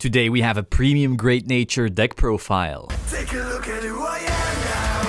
Today we have a Premium Great Nature deck profile. Take a look at who I am now.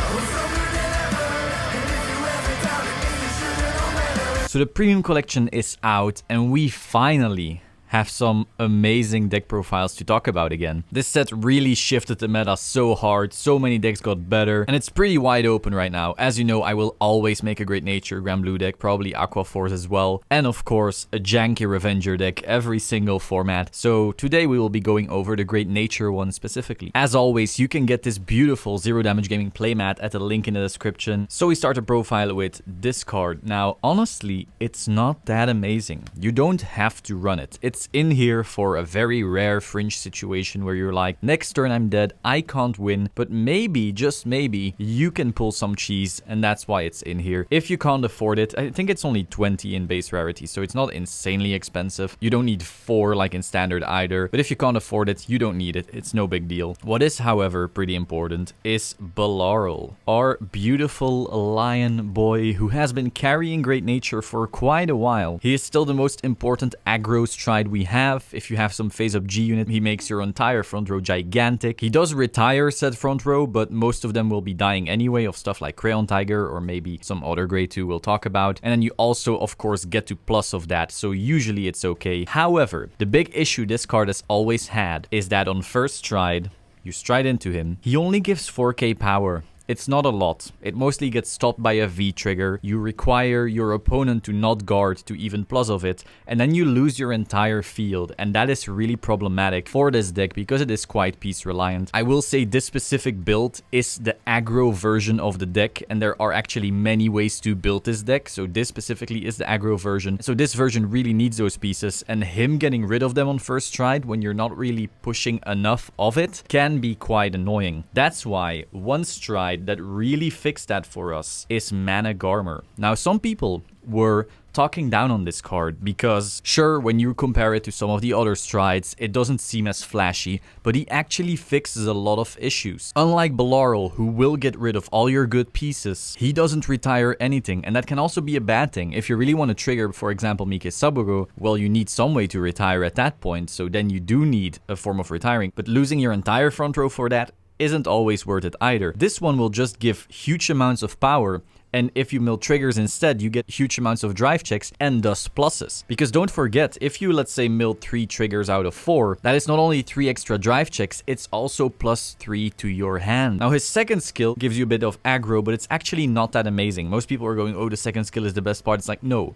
I'm stronger than ever. And if you ever doubted me, you should've known better. So the Premium collection is out and we finally have some amazing deck profiles to talk about again. This set really shifted the meta so hard, so many decks got better, and it's pretty wide open right now. As you know, I will always make a Great Nature Grand Blue deck, probably Aqua Force as well, and of course a janky Revenger deck every single format. So today we will be going over the Great Nature one specifically. As always, you can get this beautiful Zero Damage Gaming playmat at the link in the description. So we start the profile with this card. Now honestly, it's not that amazing. You don't have to run it. It's in here for a very rare fringe situation where you're like, next turn I'm dead, I can't win, but maybe, just maybe, you can pull some cheese, and that's why it's in here. If you can't afford it, I think it's only 20 in base rarity, so it's not insanely expensive. You don't need 4 like in standard either, but if you can't afford it, you don't need it. It's no big deal. What is, however, pretty important is Belarl, our beautiful lion boy who has been carrying Great Nature for quite a while. He is still the most important aggro stride we have. If you have some face-up G unit, he makes your entire front row gigantic. He does retire said front row, but most of them will be dying anyway of stuff like Crayon Tiger or maybe some other grade 2 we'll talk about. And then you also, of course, get to plus of that, so usually it's okay. However, the big issue this card has always had is that on first stride, you stride into him, he only gives 4k power. It's not a lot. It mostly gets stopped by a V trigger. You require your opponent to not guard to even plus of it, and then you lose your entire field, and that is really problematic for this deck because it is quite piece reliant. I will say this specific build is the aggro version of the deck, and there are actually many ways to build this deck, so this specifically is the aggro version. So this version really needs those pieces, and him getting rid of them on first stride when you're not really pushing enough of it can be quite annoying. That's why one stride that really fixed that for us is Mana Gormer. Now, some people were talking down on this card because, sure, when you compare it to some of the other strides, it doesn't seem as flashy, but he actually fixes a lot of issues. Unlike Belarl, who will get rid of all your good pieces, he doesn't retire anything, and that can also be a bad thing. If you really want to trigger, for example, Mika Subaru, well, you need some way to retire at that point, so then you do need a form of retiring, but losing your entire front row for that isn't always worth it either. This one will just give huge amounts of power, and if you mill triggers instead, you get huge amounts of drive checks and thus pluses. Because don't forget, if you, let's say, mill 3 triggers out of 4, that is not only 3 extra drive checks, it's also +3 to your hand. Now, his second skill gives you a bit of aggro, but it's actually not that amazing. Most people are going, oh, the second skill is the best part. It's like, no.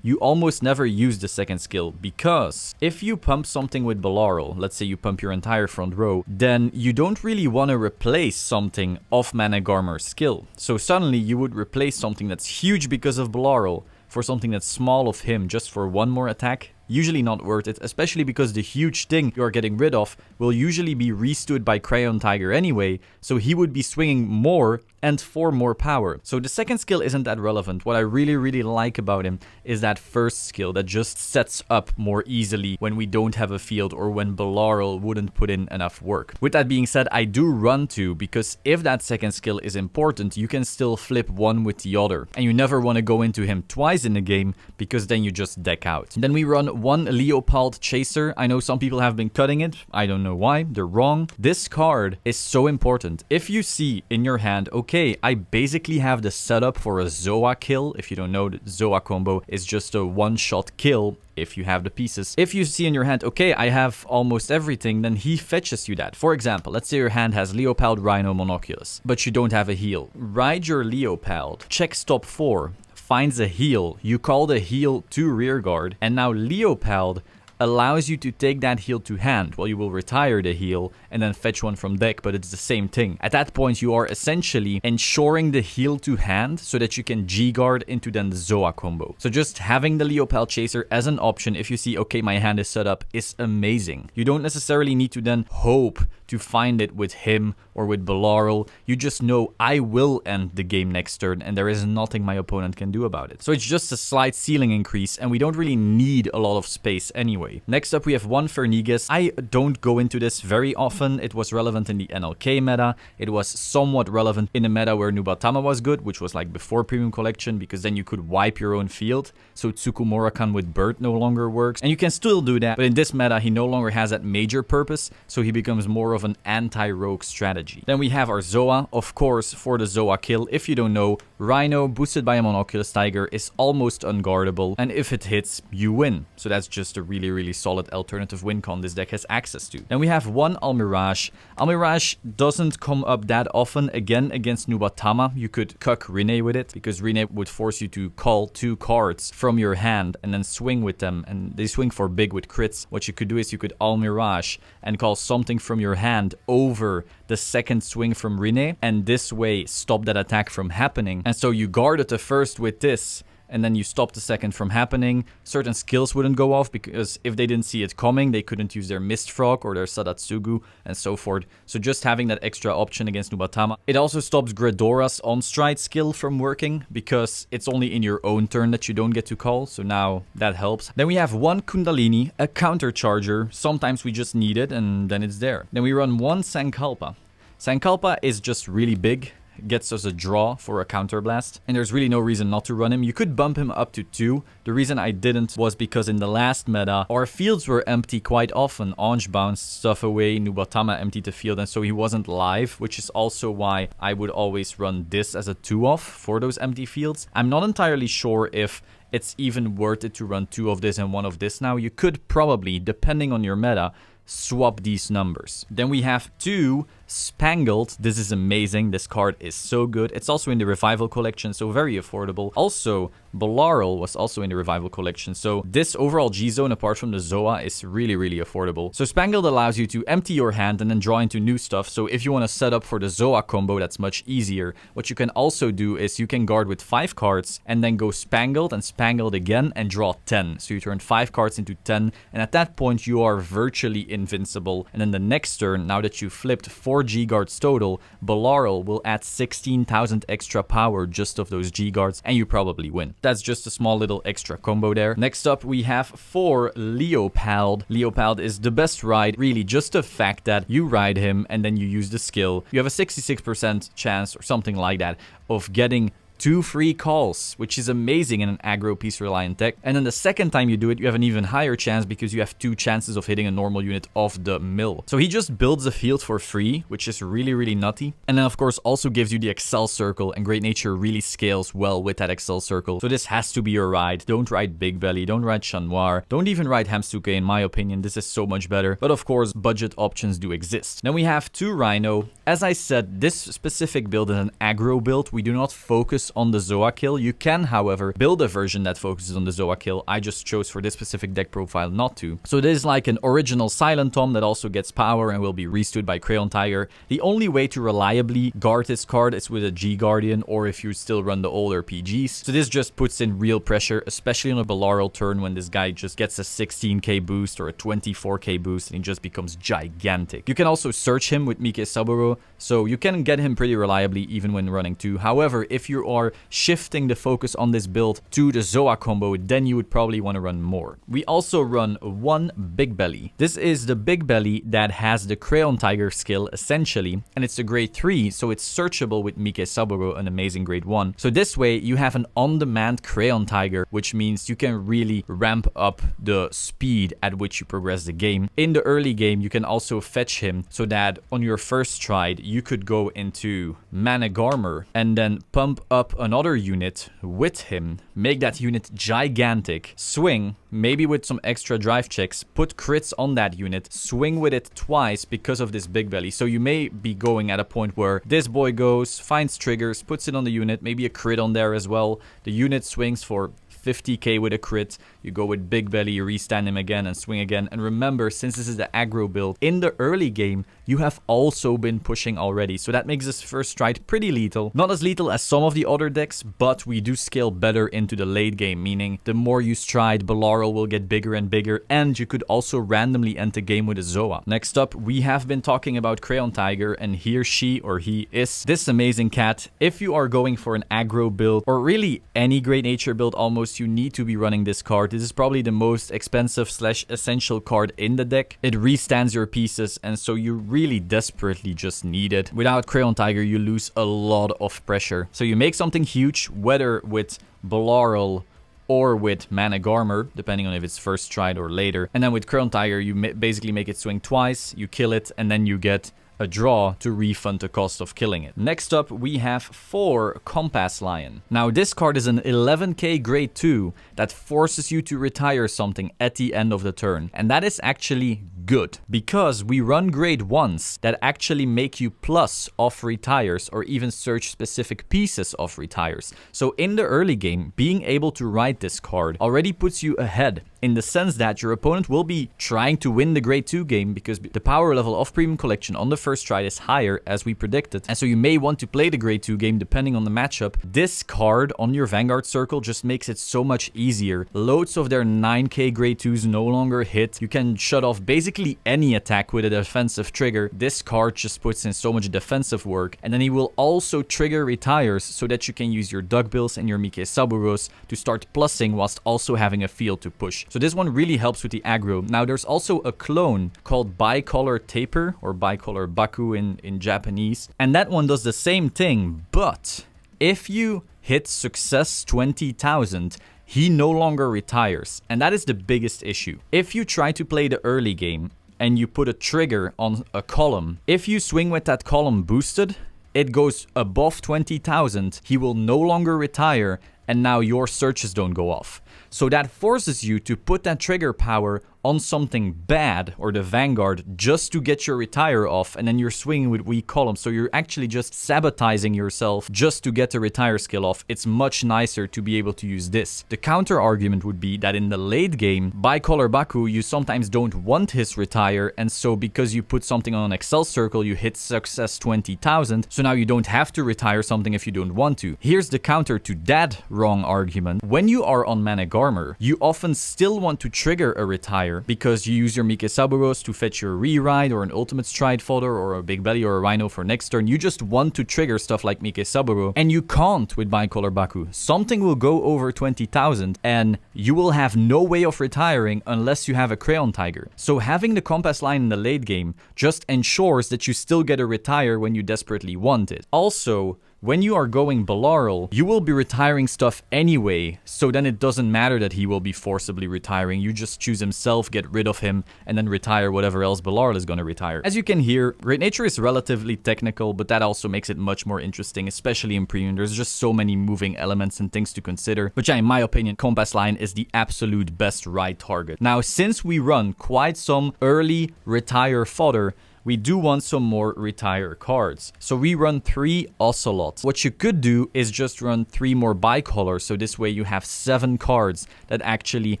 You almost never use the second skill, because if you pump something with Belarl, let's say you pump your entire front row, then you don't really want to replace something of Mana Gormer's skill. So suddenly you would replace something that's huge because of Belarl for something that's small of him just for one more attack. Usually not worth it, especially because the huge thing you're getting rid of will usually be restood by Crayon Tiger anyway, so he would be swinging more and for more power. So the second skill isn't that relevant. What I really like about him is that first skill that just sets up more easily when we don't have a field or when Belarl wouldn't put in enough work. With that being said, I do run 2 because if that second skill is important, you can still flip one with the other, and you never want to go into him twice in the game because then you just deck out. Then we run 1 Leopold Chaser. I know some people have been cutting it. I don't know why. They're wrong. This card is so important. If you see in your hand, okay, I basically have the setup for a Zoa kill. If you don't know, the Zoa combo is just a one-shot kill if you have the pieces. If you see in your hand, okay, I have almost everything, then he fetches you that. For example, let's say your hand has Leopold, Rhino, Monoculus, but you don't have a heal. Ride your Leopold, check stop 4, finds a heal, you call the heal to rearguard, and now Leopold allows you to take that heal to hand. Well, you will retire the heal and then fetch one from deck, but it's the same thing. At that point, you are essentially ensuring the heal to hand so that you can G-guard into then the Zoa combo. So just having the Leopold Chaser as an option if you see, okay, my hand is set up, is amazing. You don't necessarily need to then hope to find it with him or with Belarl. You just know I will end the game next turn and there is nothing my opponent can do about it. So it's just a slight ceiling increase and we don't really need a lot of space anyway. way. Next up, we have one Fernigas. I don't go into this very often. It was relevant in the NLK meta. It was somewhat relevant in a meta where Nubatama was good, which was like before Premium Collection, because then you could wipe your own field. So Tsukumurakan with Bird no longer works. And you can still do that, but in this meta, he no longer has that major purpose, so he becomes more of an anti-rogue strategy. Then we have our Zoa. Of course, for the Zoa kill, if you don't know, Rhino boosted by a Monoculus Tiger is almost unguardable, and if it hits, you win. So that's just a really solid alternative win con this deck has access to. Then we have one Almirage. Almirage doesn't come up that often. Again, against Nubatama, you could cuck Rene with it, because Rene would force you to call 2 cards from your hand and then swing with them, and they swing for big with crits. What you could do is you could Almirage and call something from your hand over the second swing from Rene, and this way stop that attack from happening. And so you guarded the first with this, and then you stop the second from happening. Certain skills wouldn't go off, because if they didn't see it coming, they couldn't use their Mist Frog or their Sadatsugu and so forth. So just having that extra option against Nubatama. It also stops Gredora's on-stride skill from working, because it's only in your own turn that you don't get to call. So now that helps. Then we have one Kundalini, a counter charger. Sometimes we just need it, and then it's there. Then we run one Sankalpa. Sankalpa is just really big. Gets us a draw for a counterblast, and there's really no reason not to run him. You could bump him up to 2. The reason I didn't was because in the last meta, our fields were empty quite often. Ange bounced stuff away, Nubatama emptied the field, and so he wasn't live, which is also why I would always run this as a 2-off for those empty fields. I'm not entirely sure if it's even worth it to run 2 of this and 1 of this now. You could probably, depending on your meta, swap these numbers. Then we have 2 Spangled. This is amazing. This card is so good. It's also in the Revival collection, so very affordable. Also, Bolaral was also in the Revival collection, so this overall G-Zone, apart from the Zoa, is really affordable. So Spangled allows you to empty your hand and then draw into new stuff, so if you want to set up for the Zoa combo, that's much easier. What you can also do is you can guard with 5 cards and then go Spangled and Spangled again and draw 10. So you turn 5 cards into 10, and at that point you are virtually invincible. And then the next turn, now that you flipped 4 G-Guards total, Bolaral will add 16,000 extra power just of those G-Guards, and you probably win. That's just a small little extra combo there. Next up, we have 4 Leopald. Leopald is the best ride, really just the fact that you ride him and then you use the skill. You have a 66% chance or something like that of getting 2 free calls, which is amazing in an aggro piece reliant deck. And then the second time you do it, you have an even higher chance because you have 2 chances of hitting a normal unit off the mill. So he just builds the field for free, which is really nutty. And then of course also gives you the Excel Circle, and Great Nature really scales well with that Excel Circle. So this has to be your ride. Don't ride Big Belly, don't ride Chat Noir, don't even ride Hamsuke. In my opinion, this is so much better. But of course, budget options do exist. Then we have 2 Rhino. As I said, this specific build is an aggro build. We do not focus on the Zoa kill. You can, however, build a version that focuses on the Zoa kill. I just chose for this specific deck profile not to. So this is like an original Silent Tom that also gets power and will be restood by Crayon Tiger. The only way to reliably guard this card is with a G-Guardian, or if you still run the older PGs. So this just puts in real pressure, especially on a Bolaral turn when this guy just gets a 16k boost or a 24k boost and he just becomes gigantic. You can also search him with Mika Subaru, so you can get him pretty reliably even when running 2. However, if you are shifting the focus on this build to the Zoa combo, then you would probably want to run more. We also run 1 Big Belly. This is the Big Belly that has the Crayon Tiger skill essentially, and it's a grade 3, so it's searchable with Mika Subaru, an amazing grade 1. So this way you have an on-demand Crayon Tiger, which means you can really ramp up the speed at which you progress the game. In the early game, you can also fetch him so that on your first stride, you could go into Mana Gormer and then pump up another unit with him, make that unit gigantic, swing, maybe with some extra drive checks, put crits on that unit, swing with it twice because of this Big Belly. So you may be going at a point where this boy goes, finds triggers, puts it on the unit, maybe a crit on there as well. The unit swings for 50k with a crit, you go with Big Belly, you restand him again and swing again. And remember, since this is the aggro build, in the early game, you have also been pushing already. So that makes this first stride pretty lethal. Not as lethal as some of the other decks, but we do scale better into the late game, meaning the more you stride, Bolaral will get bigger and bigger, and you could also randomly end the game with a Zoa. Next up, we have been talking about Crayon Tiger, and here she or he is this amazing cat. If you are going for an aggro build, or really any Great Nature build almost, Retires, you need to be running this card. This is probably the most expensive / essential card in the deck. It restands your pieces, and so you really desperately just need it. Without Crayon Tiger, you lose a lot of pressure. So you make something huge, whether with Balaurel or with Mana Gormer, depending on if it's first tried or later. And then with Crayon Tiger, you basically make it swing twice, you kill it, and then you get a draw to refund the cost of killing it. Next up, we have 4 Compass Lion. Now, this card is an 11k grade 2 that forces you to retire something at the end of the turn. And that is actually good, because we run grade 1s that actually make you plus off retires or even search specific pieces of retires. So in the early game, being able to ride this card already puts you ahead, in the sense that your opponent will be trying to win the grade 2 game because the power level of Premium Collection on the first try is higher, as we predicted, and so you may want to play the grade 2 game depending on the matchup. This card on your Vanguard circle just makes it so much easier. Loads of their 9k grade 2s no longer hit. You can shut off basically any attack with a defensive trigger. This card just puts in so much defensive work, and then he will also trigger retires so that you can use your Duckbills and your Mika Subarus to start plussing whilst also having a field to push. So this one really helps with the aggro. Now, there's also a clone called Bicolor Taper, or Bicolor Baku in Japanese, and that one does the same thing, but if you hit success 20,000, he no longer retires, and that is the biggest issue. If you try to play the early game and you put a trigger on a column, if you swing with that column boosted, it goes above 20,000, he will no longer retire, and now your searches don't go off. So that forces you to put that trigger power on something bad, or the Vanguard, just to get your retire off, and then you're swinging with weak columns. So you're actually just sabotaging yourself just to get the retire skill off. It's much nicer to be able to use this. The counter argument would be that in the late game, Bicolor Baku, you sometimes don't want his retire, and so because you put something on an Excel circle, you hit success 20,000, so now you don't have to retire something if you don't want to. Here's the counter to that wrong argument. When you are on Mana Gormer, you often still want to trigger a retire because you use your Mika Subarus to fetch your re-ride or an ultimate stride fodder or a big belly or a rhino for next turn. You just want to trigger stuff like Mika Subaru, and you can't with Bicolor Baku. Something will go over 20,000 and you will have no way of retiring unless you have a Crayon Tiger. So having the Compass Line in the late game just ensures that you still get a retire when you desperately want it. Also, when you are going Balaurel, you will be retiring stuff anyway, so then it doesn't matter that he will be forcibly retiring. You just choose himself, get rid of him, and then retire whatever else Balaurel is going to retire. As you can hear, Great Nature is relatively technical, but that also makes it much more interesting, especially in Premium. There's just so many moving elements and things to consider. But yeah, in my opinion, Compass Line is the absolute best ride target. Now, since we run quite some early retire fodder, we do want some more retire cards. So we run 3 Ocelots. What you could do is just run 3 more Bicolor, so this way you have 7 cards that actually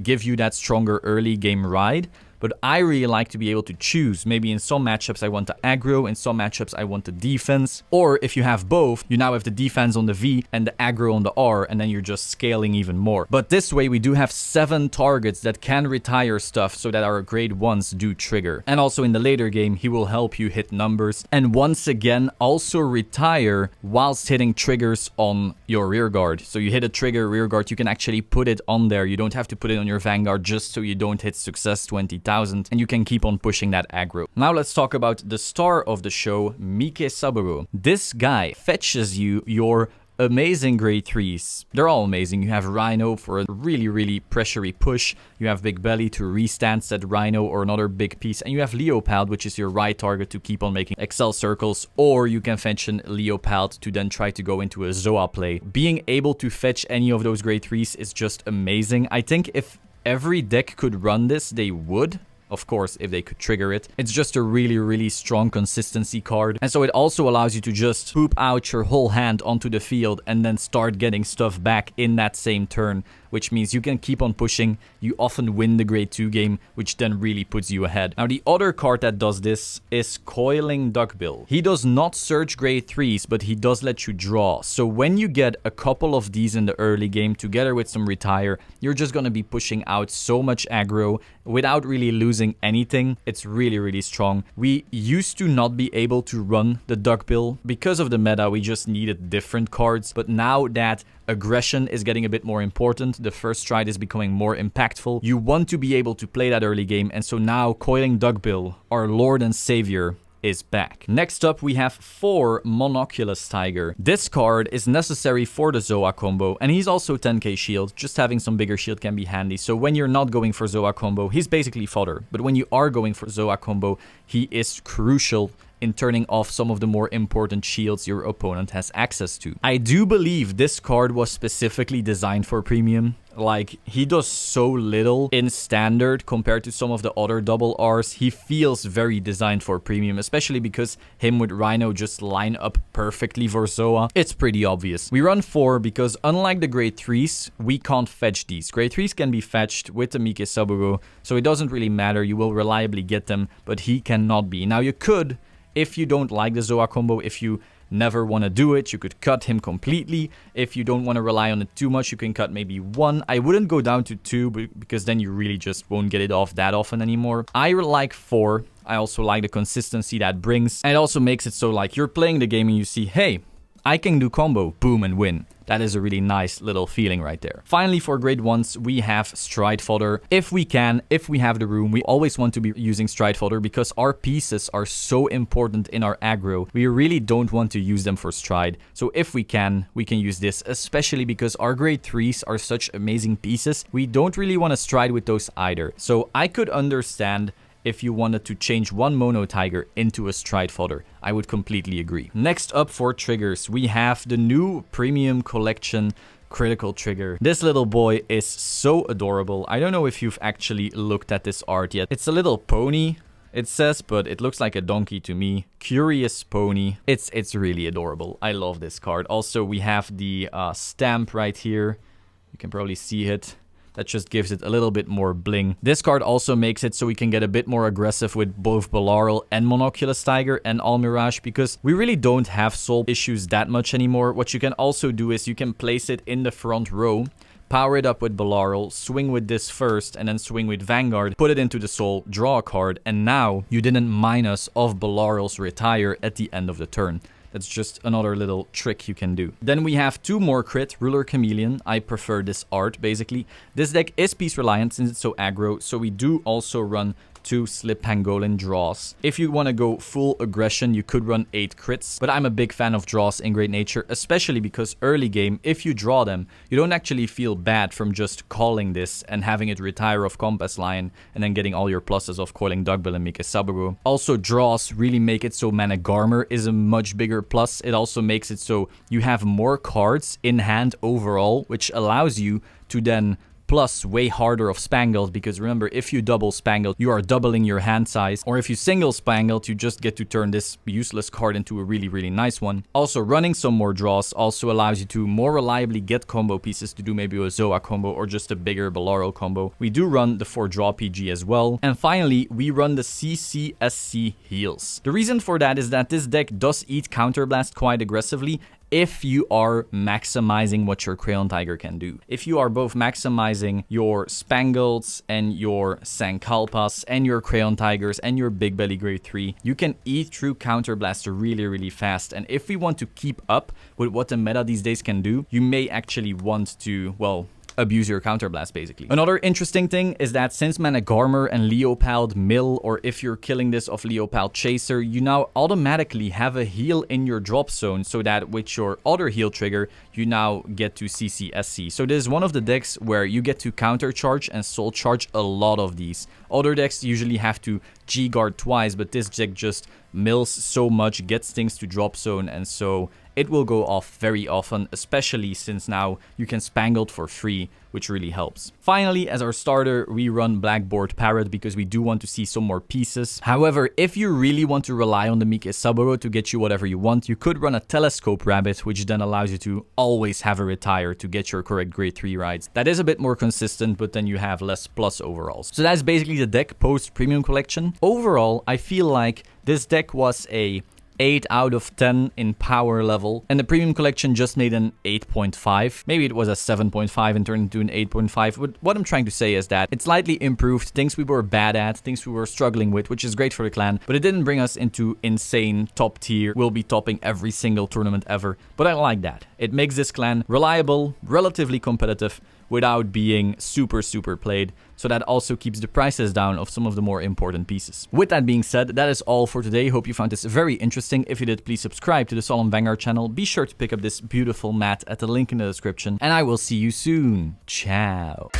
give you that stronger early game ride. But I really like to be able to choose. Maybe in some matchups I want the aggro, in some matchups I want the defense. Or if you have both, you now have the defense on the V and the aggro on the R, and then you're just scaling even more. But this way we do have 7 targets that can retire stuff so that our grade 1s do trigger. And also in the later game, he will help you hit numbers. And once again, also retire whilst hitting triggers on your rear guard. So you hit a trigger rear guard, you can actually put it on there. You don't have to put it on your Vanguard just so you don't hit success 20,000. And you can keep on pushing that aggro. Now let's talk about the star of the show, Mika Subaru. This guy fetches you your amazing grade 3s. They're all amazing. You have Rhino for a really pressury push. You have Big Belly to restand that Rhino or another big piece. And you have Leopald, which is your right target to keep on making Excel circles. Or you can fetch an Leopald to then try to go into a Zoa play. Being able to fetch any of those grade 3s is just amazing. I think if every deck could run this, they would. Of course, if they could trigger it. It's just a really strong consistency card. And so it also allows you to just poop out your whole hand onto the field and then start getting stuff back in that same turn, which means you can keep on pushing. You often win the grade 2 game, which then really puts you ahead. Now, the other card that does this is Coiling Duckbill. He does not search grade 3s, but he does let you draw. So when you get a couple of these in the early game, together with some retire, you're just going to be pushing out so much aggro without really losing anything. It's really strong. We used to not be able to run the Duckbill. Because of the meta, we just needed different cards. But now that Aggression is getting a bit more important. The first stride is becoming more impactful. You want to be able to play that early game, and so now Coiling Duckbill, our Lord and Savior, is back. Next up, we have 4 Monoculus Tiger. This card is necessary for the Zoa combo, and he's also 10k shield. Just having some bigger shield can be handy. So when you're not going for Zoa combo, he's basically fodder. But when you are going for Zoa combo, he is crucial in turning off some of the more important shields your opponent has access to. I do believe this card was specifically designed for premium. Like, he does so little in standard compared to some of the other double Rs. He feels very designed for premium, especially because him with Rhino just line up perfectly for Zoa. It's pretty obvious. We run 4 because unlike the grade 3s, we can't fetch these. Grade 3s can be fetched with the Mika Subaru, so it doesn't really matter. You will reliably get them, but he cannot be. Now, you could, if you don't like the Zoa combo, if you never want to do it, you could cut him completely. If you don't want to rely on it too much, you can cut maybe 1. I wouldn't go down to 2 because then you really just won't get it off that often anymore. I like 4. I also like the consistency that brings. And it also makes it so like you're playing the game and you see, hey, I can do combo, boom, and win. That is a really nice little feeling right there. Finally, for grade 1s, we have stride fodder. If we can, if we have the room, we always want to be using stride fodder because our pieces are so important in our aggro. We really don't want to use them for stride. So if we can use this, especially because our grade 3s are such amazing pieces. We don't really want to stride with those either. So I could understand if you wanted to change one Mono Tiger into a stride fodder. I would completely agree. Next up for triggers, we have the new Premium Collection Critical Trigger. This little boy is so adorable. I don't know if you've actually looked at this art yet. It's a little pony, it says, but it looks like a donkey to me. Curious pony. It's really adorable. I love this card. Also, we have the stamp right here. You can probably see it. That just gives it a little bit more bling. This card also makes it so we can get a bit more aggressive with both Balaral and Monoculus Tiger and Almirage because we really don't have soul issues that much anymore. What you can also do is you can place it in the front row, power it up with Balaral, swing with this first, and then swing with Vanguard, put it into the soul, draw a card, and now you didn't minus off Balaral's retire at the end of the turn. That's just another little trick you can do. Then we have 2 more crit, Ruler Chameleon. I prefer this art, basically. This deck is piece reliant since it's so aggro, so we do also run 2 Slip Pangolin draws. If you want to go full aggression, you could run 8 crits, but I'm a big fan of draws in Great Nature, especially because early game, if you draw them, you don't actually feel bad from just calling this and having it retire off Compass Lion and then getting all your pluses of Coiling Duckbill and Mika Subaru. Also, draws really make it so Mana Gormer is a much bigger plus. It also makes it so you have more cards in hand overall, which allows you to then plus way harder of Spangled, because remember, if you double Spangled, you are doubling your hand size, or if you single Spangled, you just get to turn this useless card into a really, really nice one. Also, running some more draws also allows you to more reliably get combo pieces to do maybe a Zoa combo or just a bigger Balaral combo. We do run the 4 draw PG as well. And finally, we run the CCSC heals. The reason for that is that this deck does eat Counterblast quite aggressively if you are maximizing what your Crayon Tiger can do. If you are both maximizing your Spangleds and your Sankalpas and your Crayon Tigers and your Big Belly Grade 3, you can eat through Counterblast really, really fast. And if we want to keep up with what the meta these days can do, you may actually want to, well, abuse your Counterblast, basically. Another interesting thing is that since Mana Gormer and Leopold mill, or if you're killing this off Leopold Chaser, you now automatically have a heal in your drop zone, so that with your other heal trigger, you now get to CCSC. So this is one of the decks where you get to counter charge and soul charge a lot of these. Other decks usually have to G-guard twice, but this deck just mills so much, gets things to drop zone, and so it will go off very often, especially since now you can Spangled for free, which really helps. Finally, as our starter, we run Blackboard Parrot because we do want to see some more pieces. However, if you really want to rely on the Mika Subaru to get you whatever you want, you could run a Telescope Rabbit, which then allows you to always have a retire to get your correct grade 3 rides. That is a bit more consistent, but then you have less plus overalls. So that's basically the deck post Premium Collection. Overall, I feel like this deck was a 8 out of 10 in power level, and the premium collection just made an 8.5. Maybe it was a 7.5 and turned into an 8.5, but what I'm trying to say is that it's slightly improved things we were bad at, things we were struggling with, which is great for the clan, but it didn't bring us into insane top tier, we'll be topping every single tournament ever, but I like that. It makes this clan reliable, relatively competitive, without being super played, so that also keeps the prices down of some of the more important pieces. With that being said, that is all for today. Hope you found this very interesting. If you did, please subscribe to the Solemn Vanguard channel. Be sure to pick up this beautiful mat at the link in the description, and I will see you soon. Ciao.